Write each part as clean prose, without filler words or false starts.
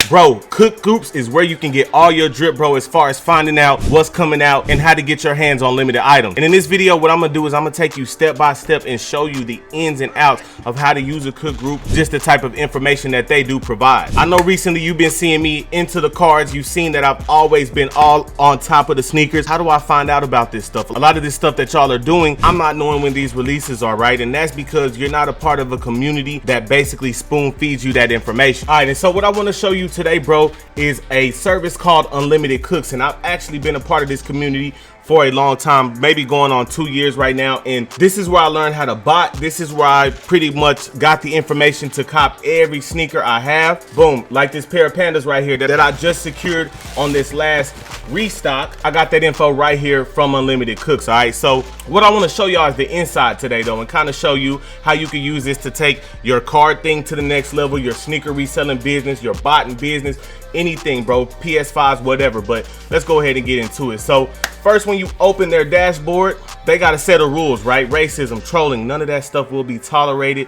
Bro, Cook Groups is where you can get all your drip, bro, as far as finding out what's coming out and how to get your hands on limited items. And in this video, what I'm gonna do is I'm gonna take you step by step and show you the ins and outs of how to use a Cook Group, just the type of information that they do provide. I know recently you've been seeing me into the cards. You've seen that I've always been all on top of the sneakers. How do I find out about this stuff? A lot of this stuff that y'all are doing, I'm not knowing when these releases are, right? And that's because you're not a part of a community that basically spoon feeds you that information. All right, and so what I want to show you today, bro, is a service called Unlimited Cooks. And I've actually been a part of this community for a long time, maybe going on 2 years right now. And this is where I learned how to bot. This is where I pretty much got the information to cop every sneaker I have. Boom, like this pair of Pandas right here that I just secured on this last restock. I got that info right here from Unlimited Cooks. All right, so what I want to show y'all is the inside today though, and kind of show you how you can use this to take your card thing to the next level, your sneaker reselling business, your botting business, anything, bro, PS5s, whatever. But let's go ahead and get into it. So first, when you open their dashboard, they got a set of rules, right? Racism, trolling, none of that stuff will be tolerated.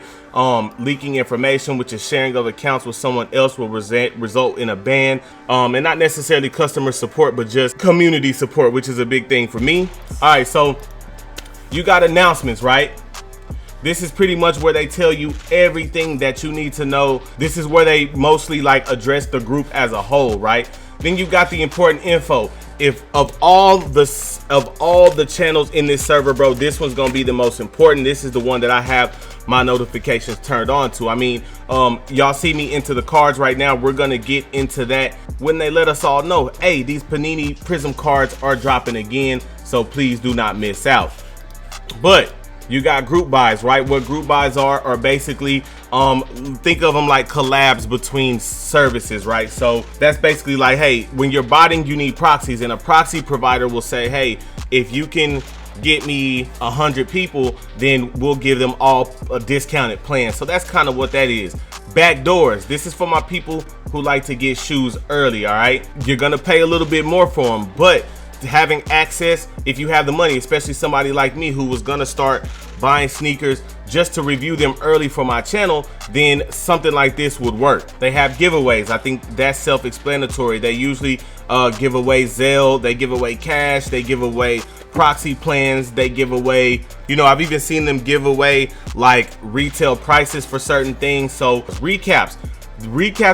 Leaking information, which is sharing of accounts with someone else, will result in a ban. And not necessarily customer support, but just community support, which is a big thing for me. All right, so you got announcements, right? This is pretty much where they tell you everything that you need to know. This is where they mostly like address the group as a whole, right? Then you got the important info. If of all the channels in this server, bro, this one's gonna be the most important. This is the one that I have my notifications turned on to. I mean, y'all see me into the cards right now. We're gonna get into that when they let us all know, hey, these Panini Prism cards are dropping again, so please do not miss out. But you got group buys, right? What group buys are basically, think of them like collabs between services, right? So that's basically like, hey, when you're botting, you need proxies, and a proxy provider will say, hey, if you can get me 100 people, then we'll give them all a discounted plan. So that's kind of what that is. Backdoors, this is for my people who like to get shoes early. All right, you're gonna pay a little bit more for them, but having access, if you have the money, especially somebody like me who was gonna start buying sneakers just to review them early for my channel, then something like this would work. They have giveaways. I think that's self-explanatory. They usually give away Zelle, they give away cash, they give away proxy plans, they give away, you know, I've even seen them give away like retail prices for certain things. So recaps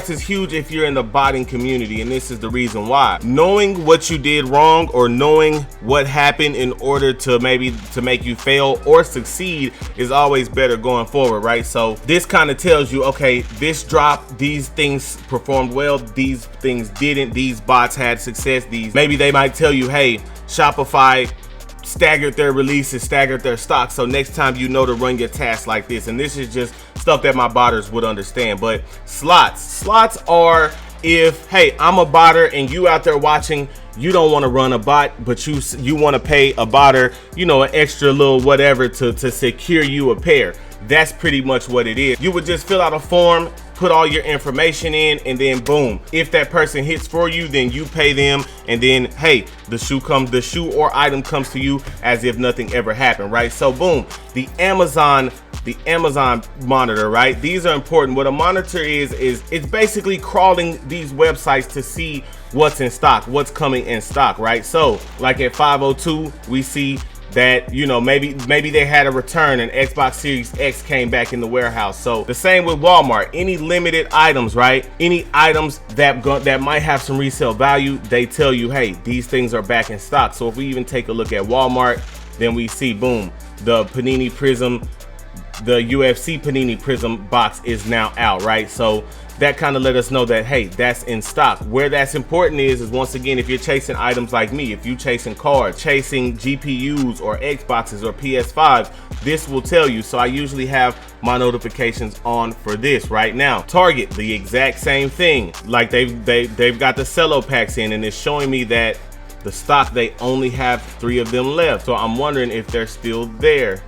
is huge if you're in the botting community, and this is the reason why. Knowing what you did wrong or knowing what happened in order to maybe to make you fail or succeed is always better going forward, right? So this kind of tells you, okay, this drop, these things performed well, these things didn't, these bots had success, these maybe they might tell you, hey, Shopify staggered their releases, staggered their stock, so next time you know to run your tasks like this. And this is just stuff that my botters would understand. But slots are if, hey, I'm a botter and you out there watching, you don't want to run a bot, but you want to pay a botter, you know, an extra little whatever to secure you a pair. That's pretty much what it is. You would just fill out a form, put all your information in, and then boom, if that person hits for you, then you pay them, and then hey, the shoe or item comes to you as if nothing ever happened, right? So boom, the Amazon monitor, right? These are important. What a monitor is it's basically crawling these websites to see what's in stock, what's coming in stock, right? So like at 502, we see that, you know, maybe they had a return and Xbox Series X came back in the warehouse. So the same with Walmart. Any limited items, right? Any items that might have some resale value, they tell you, hey, these things are back in stock. So if we even take a look at Walmart, then we see, boom, the Panini Prism, the UFC Panini Prism box is now out, right? So that kind of let us know that, hey, that's in stock. Where that's important is once again, if you're chasing items like me, if you're chasing cards, chasing GPUs or Xboxes or PS5s, this will tell you. So I usually have my notifications on for this right now. Target, the exact same thing. Like they've got the cello packs in, and it's showing me that the stock, they only have 3 of them left. So I'm wondering if they're still there.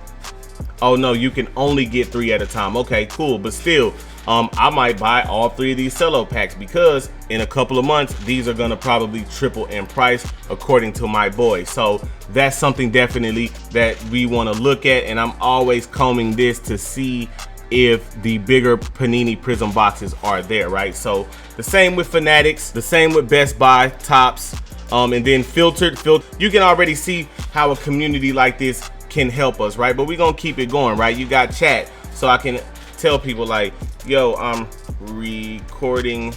Oh no, you can only get 3 at a time. Okay, cool, but still, I might buy all 3 of these cello packs because in a couple of months, these are gonna probably triple in price according to my boy. So that's something definitely that we wanna look at, and I'm always combing this to see if the bigger Panini Prism boxes are there, right? So the same with Fanatics, the same with Best Buy, Tops, and then filtered. You can already see how a community like this can help us, right? But we're gonna keep it going, right? You got chat, so I can tell people like, yo, I'm recording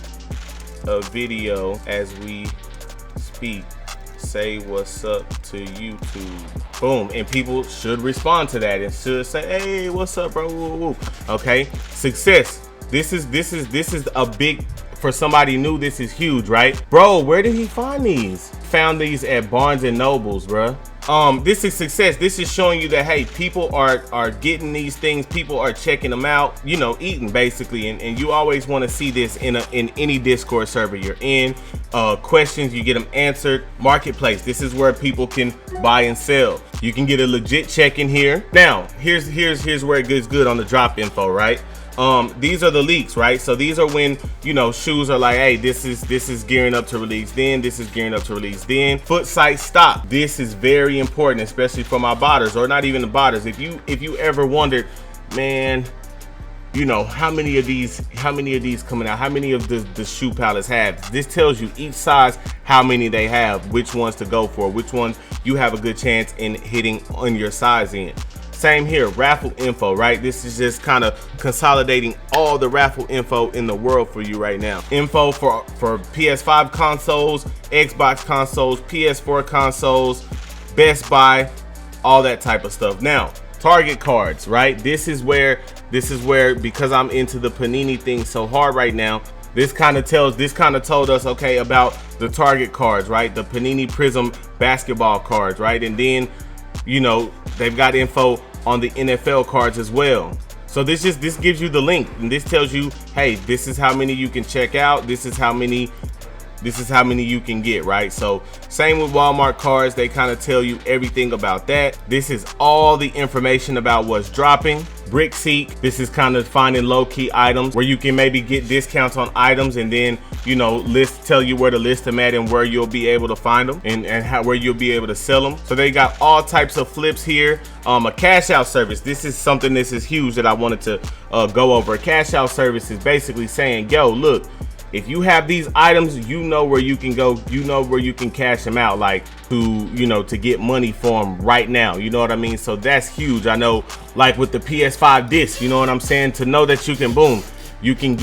a video as we speak. Say what's up to YouTube. Boom. And people should respond to that and should say, hey, what's up, bro? Woo, woo. Okay. Success. This is a big, for somebody new, this is huge, right? Bro, where did he find these? Found these at Barnes and Nobles, bro. This is success. This is showing you that, hey, people are getting these things, people are checking them out, you know, eating basically, and you always want to see this in any Discord server you're in. Questions, you get them answered. Marketplace, this is where people can buy and sell. You can get a legit check in here. Now, here's where it gets good on the drop info, right? These are the leaks, right? So these are when, you know, shoes are like, hey, this is gearing up to release then, this is gearing up to release then. Foot site stop. This is very important, especially for my botters, or not even the botters. If you ever wondered, man, you know, how many of these coming out, how many of the shoe palettes have, this tells you each size how many they have, which ones to go for, which ones you have a good chance in hitting on your size in. Same here, raffle info, right? This is just kind of consolidating all the raffle info in the world for you right now. Info for PS5 consoles, Xbox consoles, PS4 consoles, Best Buy, all that type of stuff. Now, Target cards, right? This is where, because I'm into the Panini thing so hard right now, this kind of told us, okay, about the Target cards, right? The Panini Prism basketball cards, right? And then, you know, they've got info on the NFL cards as well. So this gives you the link, and this tells you, hey, this is how many you can check out, this is how many you can get, right? So same with Walmart cards, they kind of tell you everything about that. This is all the information about what's dropping. BrickSeek, this is kind of finding low-key items where you can maybe get discounts on items, and then, you know, tell you where to list them at and where you'll be able to find them, and where you'll be able to sell them. So they got all types of flips here. A cash out service, this is something, this is huge that I wanted to go over. A cash out service is basically saying, yo, look, if you have these items, you know where you can go, you know where you can cash them out, like to get money for them right now, you know what I mean? So that's huge. I know, like with the PS5 disc, you know what I'm saying, to know that you can, boom, you can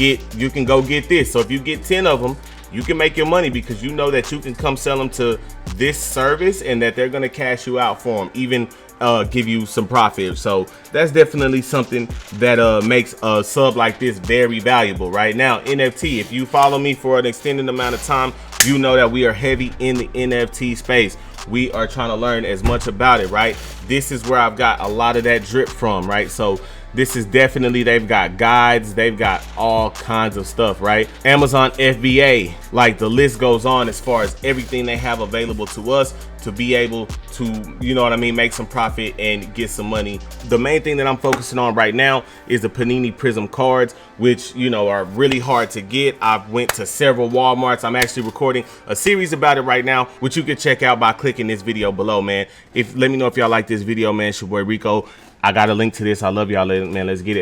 go get this. So if you get 10 of them, you can make your money because you know that you can come sell them to this service and that they're going to cash you out for them, even give you some profit. So that's definitely something that makes a sub like this very valuable. Right now, NFT, if you follow me for an extended amount of time, you know that we are heavy in the NFT space. We are trying to learn as much about it, right? This is where I've got a lot of that drip from, right? So this is definitely, they've got guides, they've got all kinds of stuff, right? Amazon FBA, like the list goes on as far as everything they have available to us to be able to, you know what I mean, make some profit and get some money. The main thing that I'm focusing on right now is the Panini Prism cards, which, you know, are really hard to get. I've went to several Walmarts. I'm actually recording a series about it right now, which you can check out by clicking this video below, man. Let me know if y'all like this video, man. It's your boy Rico. I got a link to this. I love y'all, man. Let's get it.